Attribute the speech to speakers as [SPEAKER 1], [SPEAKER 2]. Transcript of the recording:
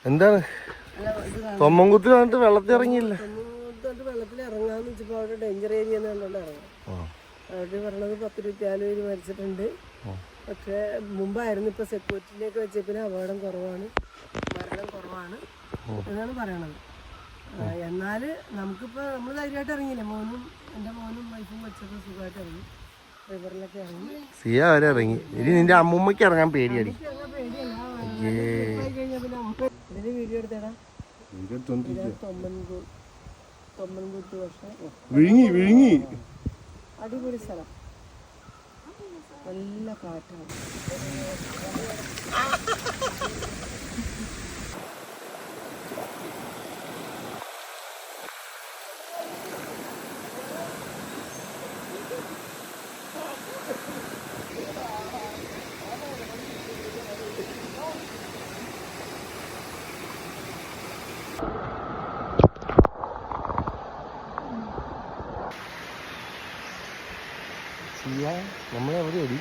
[SPEAKER 1] എന്താണ് തൊമ്മൻകുത്തി വന്നിട്ട് വെള്ളത്തിൽ ഇറങ്ങിയില്ല?
[SPEAKER 2] വെള്ളത്തിൽ ഇറങ്ങാന്ന് വെച്ചപ്പോ അവിടെ ഡേഞ്ചർ ഏരിയ ഇറങ്ങാം. അവര് പറഞ്ഞത് 10-24 പേര് മരിച്ചിട്ടുണ്ട്. പക്ഷെ മുമ്പായിരുന്നു, ഇപ്പൊ സെക്യൂരിറ്റിയിലേക്ക് വെച്ചപ്പിന് അപകടം കുറവാണ്, മരണം കുറവാണ് എന്നാണ് പറയണത്. എന്നാല് നമുക്കിപ്പോ നമ്മള് ധൈര്യമായിട്ട് ഇറങ്ങിയില്ലേ, എൻ്റെ മോനും വൈഫും വെച്ചപ്പോ സുഖമായിട്ട് ഇറങ്ങി, റിവറിലൊക്കെ ഇറങ്ങി.
[SPEAKER 1] സിയ വരെ ഇറങ്ങി. ഇനി നിന്റെ അമ്മൂമ്മയ്ക്ക് ഇറങ്ങാൻ പേടിയടി.
[SPEAKER 2] ഇതിന് വീഡിയോ എടുത്തേടാ. തൊമ്മൻകുത്ത് പക്ഷെ
[SPEAKER 3] വിഴുങ്ങി
[SPEAKER 2] അടിപൊളി സ്ഥലം, നല്ല കാറ്റാണ്.
[SPEAKER 1] സിയ നമ്മളെവിടെയടി?